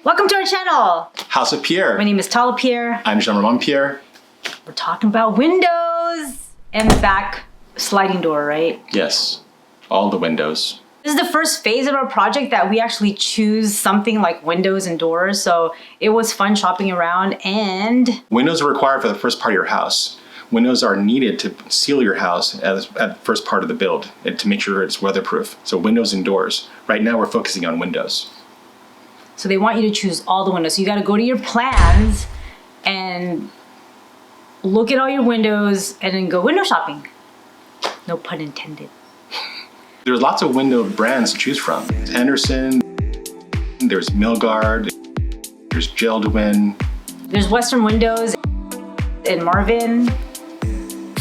Welcome to our channel. House of Pierre. My name is Tala Pierre. I'm Jean-Ramon Pierre. We're talking about windows and the back sliding door, right? Yes, all the windows. This is the first phase of our project that we actually choose something like windows and doors. So it was fun shopping around, and Windows are required for the first part of your house. Windows are needed to seal your house at the first part of the build and to make sure it's weatherproof. So windows and doors. Right now we're focusing on windows. so they want you to choose all the windows. So you got to go to your plans and look at all your windows and then go window shopping. No pun intended. There's lots of window brands to choose from. There's Anderson, there's Milgard, there's Jeld-Wen. There's Western Windows and Marvin.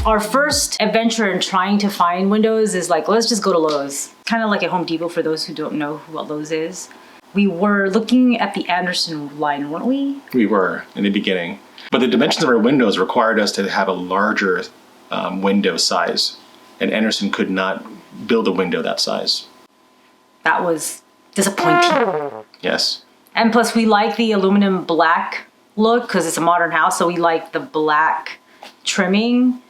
Our first adventure in trying to find windows is like, let's just go to Lowe's. Kind of like at Home Depot for those who don't know what Lowe's is. We were looking at the Anderson line, weren't we? We were in the beginning. But the dimensions of our windows required us to have a larger window size. And Anderson could not build a window that size. That was disappointing. Yes. And plus we like the aluminum black look because it's a modern house. So we like the black trimming,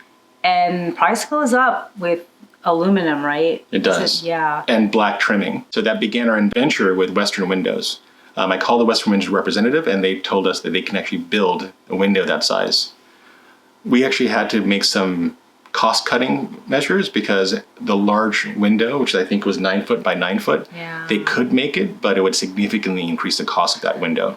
and price goes up with aluminum, right? It does. Yeah. And black trimming. So that began our adventure with Western Windows. I called the Western Windows representative and they told us that they can actually build a window that size. We actually had to make some cost-cutting measures because the large window, which I think was 9 foot by 9 foot, Yeah. they could make it, but it would significantly increase the cost of that window.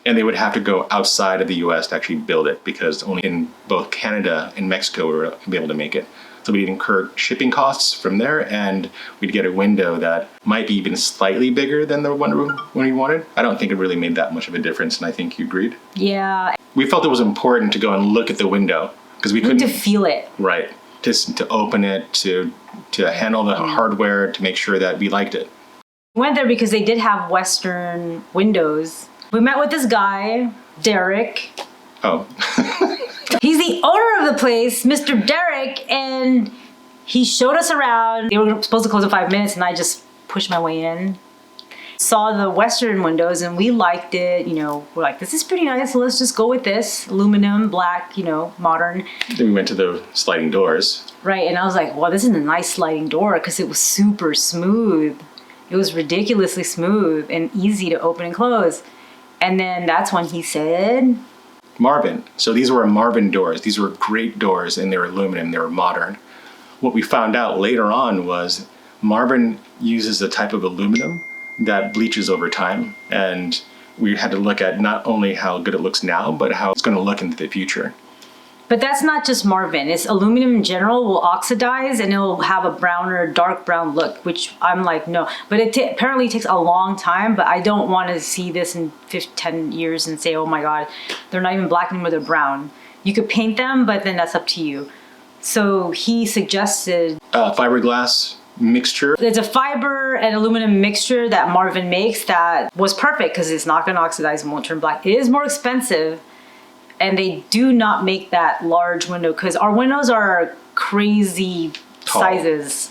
And they would have to go outside of the US to actually build it because only in both Canada and Mexico we were be able to make it. So we'd incur shipping costs from there, and we'd get a window that might be even slightly bigger than the one we wanted. I don't think it really made that much of a difference, and I think you agreed. Yeah. We felt it was important to go and look at the window because we You need couldn't. to feel it. Right. Just to open it, to handle the hardware, to make sure that we liked it. We went there because they did have Western windows. We met with this guy, Derek. Oh, He's the owner of the place, Mr. Derek, and he showed us around. They were supposed to close in 5 minutes, and I just pushed my way in. Saw the Western windows, and we liked it. You know, we're like, this is pretty nice, so let's just go with this. Aluminum, black, you know, modern. then we went to the sliding doors. Right, and I was like, well, this is a nice sliding door because it was super smooth. It was ridiculously smooth and easy to open and close. And then that's when he said, Marvin. So these were Marvin doors. These were great doors, and they were aluminum. They were modern. What we found out later on was Marvin uses a type of aluminum that bleaches over time, and we had to look at not only how good it looks now, but how it's going to look into the future. but that's not just Marvin. It's aluminum in general will oxidize and it'll have a browner, dark brown look, which I'm like, no. But it apparently takes a long time, but I don't want to see this in 10 years and say, oh my God, they're not even black anymore, they're brown. You could paint them, but then that's up to you. So he suggested Fiberglass mixture. there's a fiber and aluminum mixture that Marvin makes that was perfect because it's not going to oxidize and won't turn black. It is more expensive, and they do not make that large window because our windows are crazy Tall. sizes.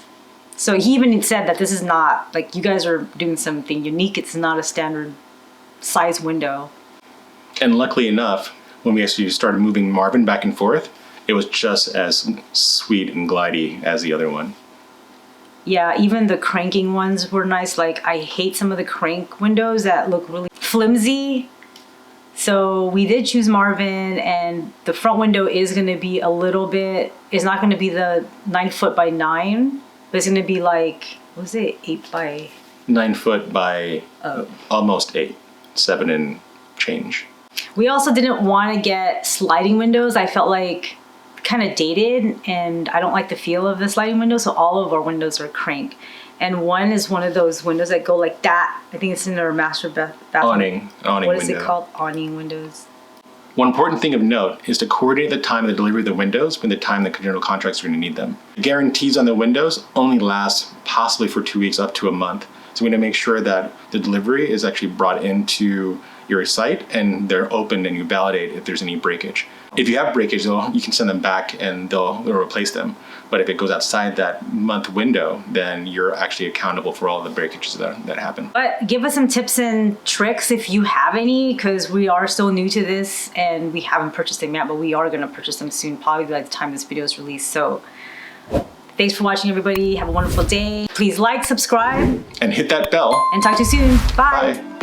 So he even said that this is not, like, you guys are doing something unique. It's not a standard size window. And luckily enough, when we actually started moving Marvin back and forth, it was just as sweet and glidey as the other one. Yeah, even the cranking ones were nice. Like, I hate some of the crank windows that look really flimsy. So we did choose Marvin, and the front window is going to be a little bit, it's not going to be the 9 foot by 9, but it's going to be like, what was it, 8 by... 9 foot by almost 8, 7 and change. We also didn't want to get sliding windows. I felt like kind of dated, and I don't like the feel of the sliding window, so all of our windows are crank. And one is one of those windows that go like that. I think it's in our master bathroom. Awning What is window. it called? Awning windows. One important thing of note is to coordinate the time of the delivery of the windows with the time the general contractors are going to need them. Guarantees on the windows only last possibly for 2 weeks up to a month. So we need to make sure that the delivery is actually brought into your site and they're opened and you validate if there's any breakage. If you have breakage though, you can send them back and they'll replace them. But if it goes outside that month window, then you're actually accountable for all the breakages that happen. But give us some tips and tricks if you have any, because we are still new to this and we haven't purchased them yet, but we are going to purchase them soon, probably by the time this video is released. So thanks for watching, everybody. Have a wonderful day. Please like, subscribe, And hit that bell. and talk to you soon. Bye. Bye.